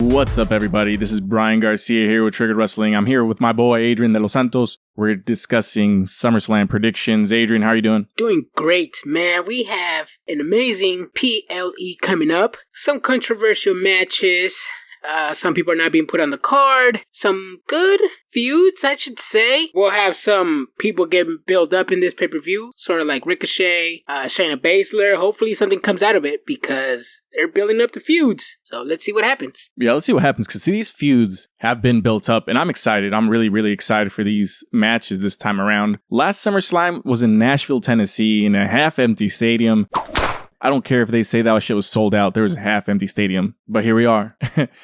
What's up, everybody? This is Brian Garcia here with Triggered Wrestling. I'm here with my boy, Adrian de los Santos. We're discussing SummerSlam predictions. Adrian, how are you doing? Doing great, man. We have an amazing PLE coming up. Some controversial matches. Some people are not being put on the card. Some good feuds, I should say. We'll have some people getting built up in this pay-per-view, sort of like Ricochet, Shayna Baszler. Hopefully something comes out of it because they're building up the feuds. So let's see what happens. Yeah, let's see what happens because these feuds have been built up and I'm excited. I'm really, really excited for these matches this time around. Last SummerSlam was in Nashville, Tennessee in a half-empty stadium. I don't care if they say that shit was sold out. There was a half-empty stadium. But here we are.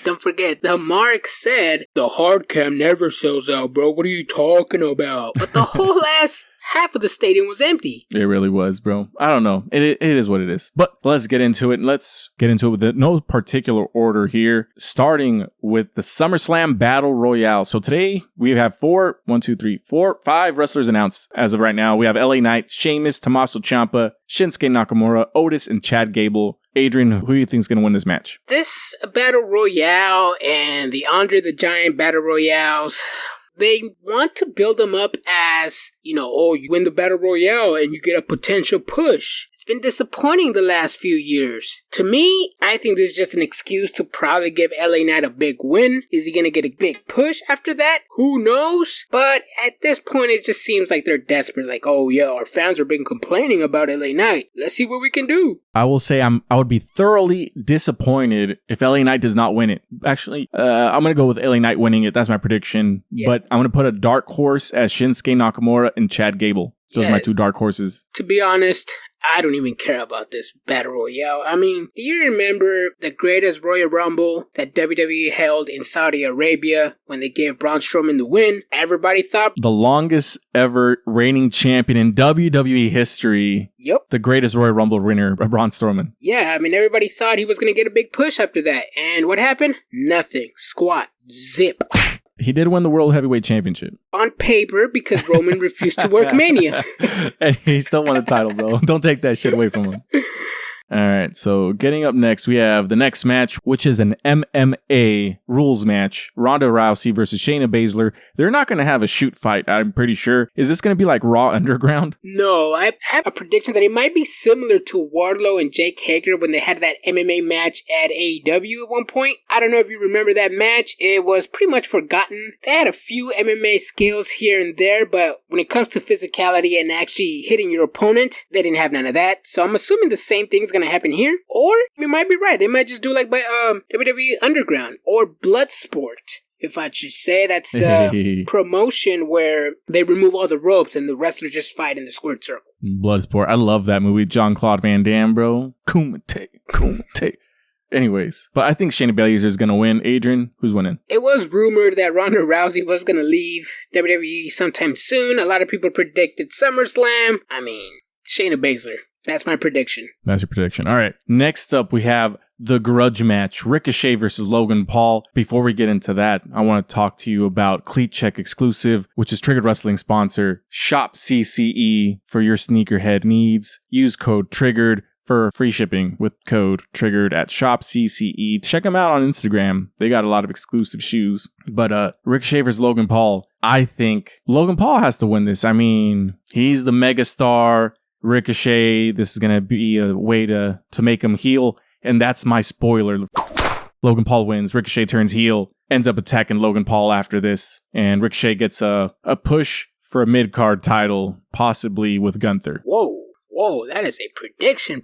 Don't forget, the Mark said, the hard cam never sells out, bro. What are you talking about? But the whole last half of the stadium was empty. It really was, bro. I don't know. It is what it is. But let's get into it. Let's get into it with no particular order here. Starting with the SummerSlam Battle Royale. So today we have 5 wrestlers announced as of right now. We have LA Knight, Sheamus, Tommaso Ciampa, Shinsuke Nakamura, Otis, and Chad Gable. Adrian, who do you think is going to win this match? This Battle Royale and the Andre the Giant Battle Royales, they want to build them up as, you win the Battle Royale and you get a potential push. It's been disappointing the last few years. To me, I think this is just an excuse to probably give LA Knight a big win. Is he going to get a big push after that? Who knows? But at this point, it just seems like they're desperate. Like, oh yeah, our fans have been complaining about LA Knight. Let's see what we can do. I will say I would be thoroughly disappointed if LA Knight does not win it. Actually, I'm going to go with LA Knight winning it. That's my prediction. Yeah. But I'm going to put a dark horse as Shinsuke Nakamura and Chad Gable. Those are my two dark horses. To be honest, I don't even care about this Battle Royale. I mean, do you remember the greatest Royal Rumble that WWE held in Saudi Arabia when they gave Braun Strowman the win? Everybody thought... the longest ever reigning champion in WWE history. Yep. The greatest Royal Rumble winner, Braun Strowman. Yeah, I mean, everybody thought he was going to get a big push after that. And what happened? Nothing. Squat. Zip. He did win the World Heavyweight Championship. On paper, because Roman refused to work Mania. And he still won the title, bro. Don't take that shit away from him. All right, so getting up next, we have the next match, which is an MMA rules match. Ronda Rousey versus Shayna Baszler. They're not going to have a shoot fight, I'm pretty sure. Is this going to be like Raw Underground? No, I have a prediction that it might be similar to Wardlow and Jake Hager when they had that MMA match at AEW at one point. I don't know if you remember that match. It was pretty much forgotten. They had a few MMA skills here and there, but when it comes to physicality and actually hitting your opponent, they didn't have none of that. So I'm assuming the same thing's going to happen here, or we might be right. They might just do like by WWE Underground or Bloodsport, if I should say. That's the promotion where they remove all the ropes and the wrestlers just fight in the squared circle. Bloodsport. I love that movie. Jean-Claude Van Damme, bro. Kumite. Anyways, but I think Shayna Baszler is going to win. Adrian, who's winning? It was rumored that Ronda Rousey was going to leave WWE sometime soon. A lot of people predicted SummerSlam. I mean, Shayna Baszler. That's my prediction. That's your prediction. All right. Next up, we have the grudge match, Ricochet versus Logan Paul. Before we get into that, I want to talk to you about Cleat Check Exclusive, which is Triggered Wrestling sponsor. Shop CCE for your sneakerhead needs. Use code TRIGGERED for free shipping with code TRIGGERED at Shop CCE. Check them out on Instagram. They got a lot of exclusive shoes. But Ricochet versus Logan Paul, I think Logan Paul has to win this. I mean, he's the megastar. Ricochet, this is going to be a way to make him heel, and that's my spoiler. Logan Paul wins, Ricochet turns heel, ends up attacking Logan Paul after this, and Ricochet gets a push for a mid-card title, possibly with Gunther. Whoa, that is a prediction,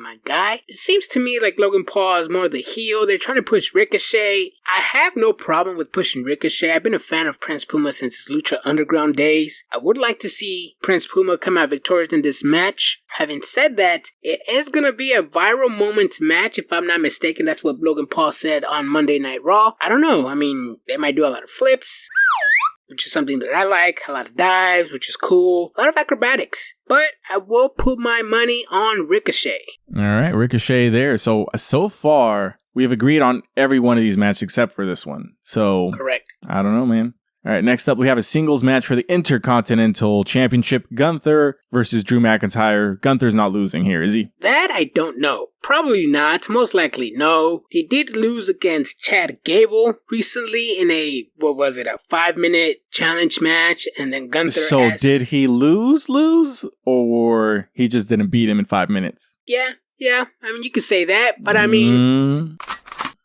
my guy. It seems to me like Logan Paul is more the heel. They're trying to push Ricochet. I have no problem with pushing Ricochet. I've been a fan of Prince Puma since his Lucha Underground days. I would like to see Prince Puma come out victorious in this match. Having said that, it is going to be a viral moments match, if I'm not mistaken. That's what Logan Paul said on Monday Night Raw. I don't know. I mean, they might do a lot of flips, which is something that I like, a lot of dives, which is cool, a lot of acrobatics. But I will put my money on Ricochet. All right, Ricochet there. So far, we have agreed on every one of these matches except for this one. So, correct. I don't know, man. All right, next up, we have a singles match for the Intercontinental Championship. Gunther versus Drew McIntyre. Gunther's not losing here, is he? That I don't know. Probably not. Most likely no. He did lose against Chad Gable recently in a 5-minute challenge match, and then Gunther did he lose? Or he just didn't beat him in 5 minutes? Yeah. I mean, you could say that, but I mean...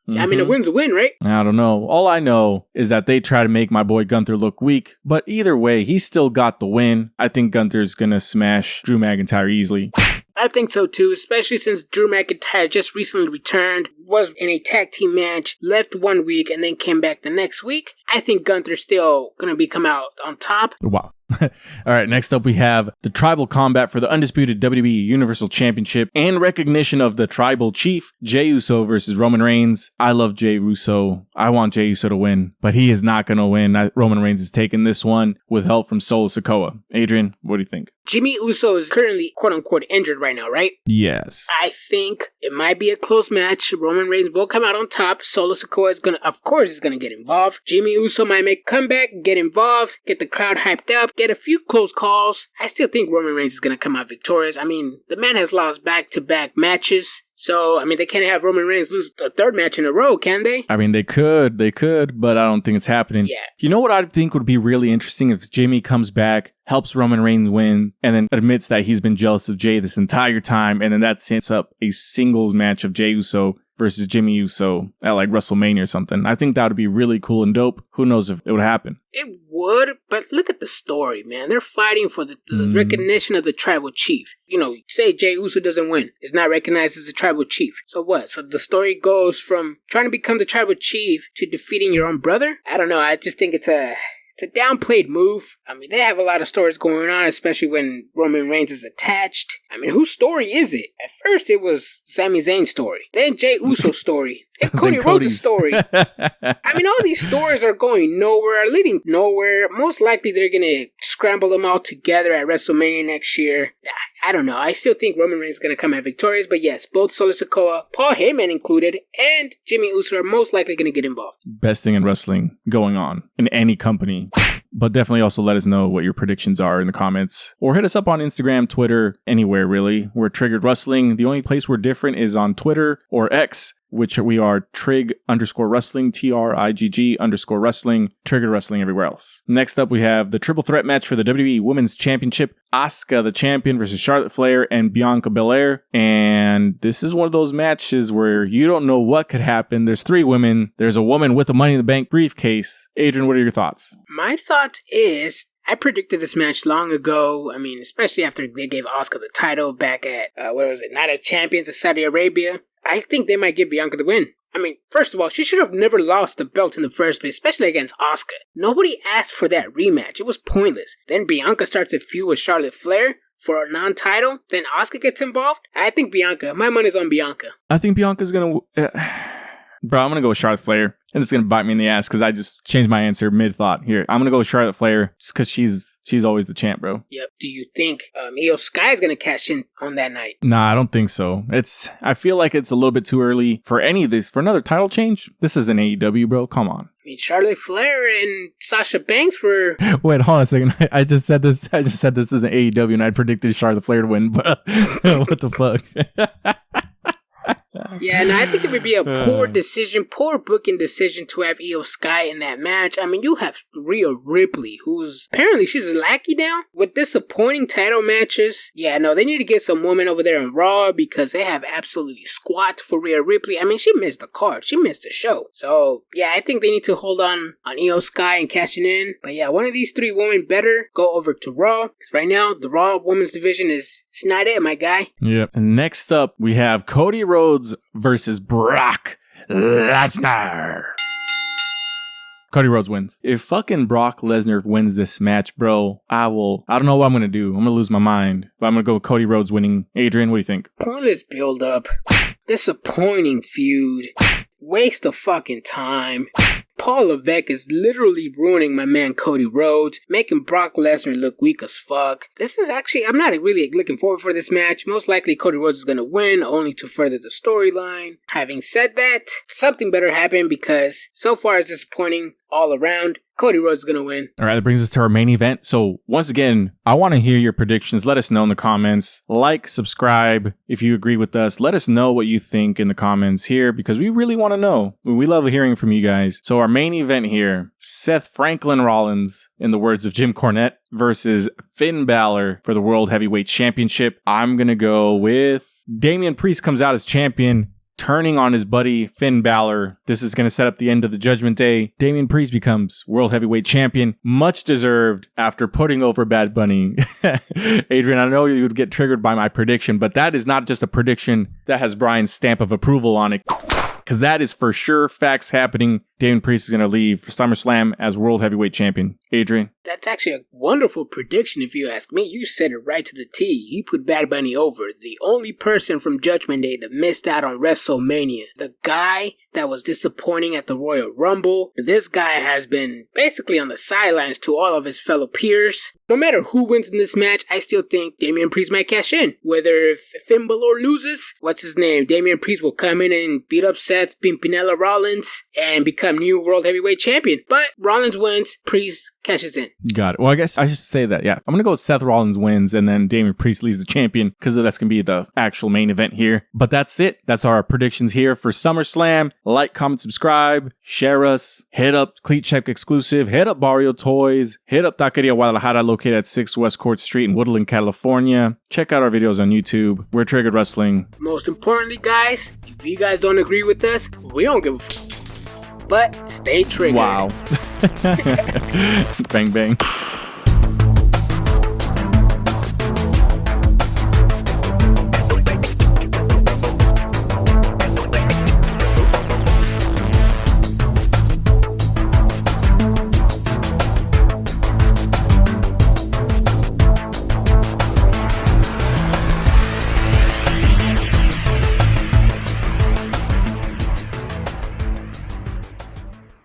I mean, a win's a win, right? I don't know. All I know is that they try to make my boy Gunther look weak, but either way, he still got the win. I think Gunther's gonna smash Drew McIntyre easily. I think so too, especially since Drew McIntyre just recently returned, was in a tag team match, left 1 week, and then came back the next week. I think Gunther's still gonna come out on top. Wow. All right, next up we have the tribal combat for the undisputed WWE Universal Championship and recognition of the tribal chief, Jey Uso versus Roman Reigns. I love Jey Uso. I want Jey Uso to win, but he is not going to win. Roman Reigns is taking this one with help from Solo Sikoa. Adrian, what do you think? Jimmy Uso is currently quote-unquote injured right now, right? Yes. I think it might be a close match. Roman Reigns will come out on top. Solo Sikoa is of course, going to get involved. Jimmy Uso might make a comeback, get involved, get the crowd hyped up, get a few close calls. I still think Roman Reigns is going to come out victorious. I mean, the man has lost back-to-back matches. So, I mean, they can't have Roman Reigns lose a third match in a row, can they? I mean, they could, but I don't think it's happening. Yeah. You know what I think would be really interesting if Jimmy comes back, helps Roman Reigns win, and then admits that he's been jealous of Jey this entire time, and then that sets up a singles match of Jey Uso versus Jimmy Uso at like WrestleMania or something. I think that would be really cool and dope. Who knows if it would happen? It would, but look at the story, man. They're fighting for the recognition of the tribal chief. You know, say Jey Uso doesn't win, is not recognized as a tribal chief. So what? So the story goes from trying to become the tribal chief to defeating your own brother? I don't know. I just think it's a downplayed move. I mean, they have a lot of stories going on, especially when Roman Reigns is attached. I mean, whose story is it? At first, it was Sami Zayn's story. Then Jey Uso's story. Then Cody Rhodes' story. I mean, all these stories are going nowhere, are leading nowhere. Most likely, they're going to scramble them all together at WrestleMania next year. I don't know. I still think Roman Reigns is going to come out victorious. But yes, both Solo Sikoa, Paul Heyman included, and Jimmy Uso are most likely going to get involved. Best thing in wrestling going on in any company. But definitely also let us know what your predictions are in the comments. Or hit us up on Instagram, Twitter, anywhere really. We're Triggered Wrestling. The only place we're different is on Twitter or X, which we are Trig_Wrestling, TRIGG_Wrestling, Triggered Wrestling everywhere else. Next up, we have the triple threat match for the WWE Women's Championship. Asuka, the champion, versus Charlotte Flair and Bianca Belair. And this is one of those matches where you don't know what could happen. There's 3 women. There's a woman with a Money in the Bank briefcase. Adrian, what are your thoughts? My thought is, I predicted this match long ago. I mean, especially after they gave Asuka the title back at, Night of Champions of Saudi Arabia. I think they might give Bianca the win. I mean, first of all, she should have never lost the belt in the first place, especially against Asuka. Nobody asked for that rematch. It was pointless. Then Bianca starts a feud with Charlotte Flair for a non-title. Then Asuka gets involved. I think Bianca. My money's on Bianca. I think Bianca's going to... Bro, I'm going to go with Charlotte Flair. And it's going to bite me in the ass because I just changed my answer mid-thought. Here, I'm going to go with Charlotte Flair just because she's always the champ, bro. Yep. Do you think Io Sky is going to cash in on that night? Nah, I don't think so. I feel like it's a little bit too early for any of this. For another title change? This is an AEW, bro. Come on. I mean, Charlotte Flair and Sasha Banks were... Wait, hold on a second. I just said this is an AEW and I predicted Charlotte Flair to win, but what the fuck? Yeah, and I think it would be a poor booking decision to have Io Sky in that match. I mean, you have Rhea Ripley, who's apparently she's a lackey now with disappointing title matches. Yeah, no, they need to get some woman over there in Raw because they have absolutely squat for Rhea Ripley. I mean, she missed the card. She missed the show. So, yeah, I think they need to hold on Io Sky and cashing in. But yeah, one of these 3 women better go over to Raw. Because right now, the Raw women's division is not it, my guy. Yep. And next up, we have Cody Rhodes versus Brock Lesnar. Cody Rhodes wins. If fucking Brock Lesnar wins this match, bro, I don't know what I'm going to do. I'm going to lose my mind. But I'm going to go with Cody Rhodes winning. Adrian, what do you think? Pointless build up. Disappointing feud. Waste of fucking time. Paul Levesque is literally ruining my man Cody Rhodes, making Brock Lesnar look weak as fuck. This is actually, I'm not really looking forward for this match. Most likely Cody Rhodes is going to win, only to further the storyline. Having said that, something better happened because so far it's disappointing all around. Cody Rhodes is going to win. All right, that brings us to our main event. So once again, I want to hear your predictions. Let us know in the comments. Like, subscribe if you agree with us. Let us know what you think in the comments here because we really want to know. We love hearing from you guys. So our main event here, Seth Franklin Rollins, in the words of Jim Cornette, versus Finn Balor for the World Heavyweight Championship. I'm going to go with Damien Priest comes out as champion, turning on his buddy Finn Balor. This is going to set up the end of the Judgment Day. Damien Priest becomes World Heavyweight Champion. Much deserved after putting over Bad Bunny. Adrian, I know you would get triggered by my prediction, but that is not just a prediction that has Brian's stamp of approval on it. Because that is for sure facts happening. Damien Priest is going to leave for SummerSlam as World Heavyweight Champion. Adrian? That's actually a wonderful prediction if you ask me. You said it right to the T. He put Bad Bunny over. The only person from Judgment Day that missed out on WrestleMania. The guy that was disappointing at the Royal Rumble. This guy has been basically on the sidelines to all of his fellow peers. No matter who wins in this match, I still think Damien Priest might cash in. Whether if Finn Balor loses, what's his name? Damien Priest will come in and beat up Seth Pimpinella Rollins and become new World Heavyweight Champion. But Rollins wins, Priest cashes in. Got it. Well, I guess I should say that, yeah. I'm going to go with Seth Rollins wins and then Damien Priest leaves the champion because that's going to be the actual main event here. But that's it. That's our predictions here for SummerSlam. Like, comment, subscribe, share us, hit up Cleat Check Exclusive, hit up Barrio Toys, hit up Taqueria Guadalajara located at 6 West Court Street in Woodland, California. Check out our videos on YouTube. We're Triggered Wrestling. Most importantly, guys, if you guys don't agree with us, we don't give a but stay triggered. Wow. Bang, bang.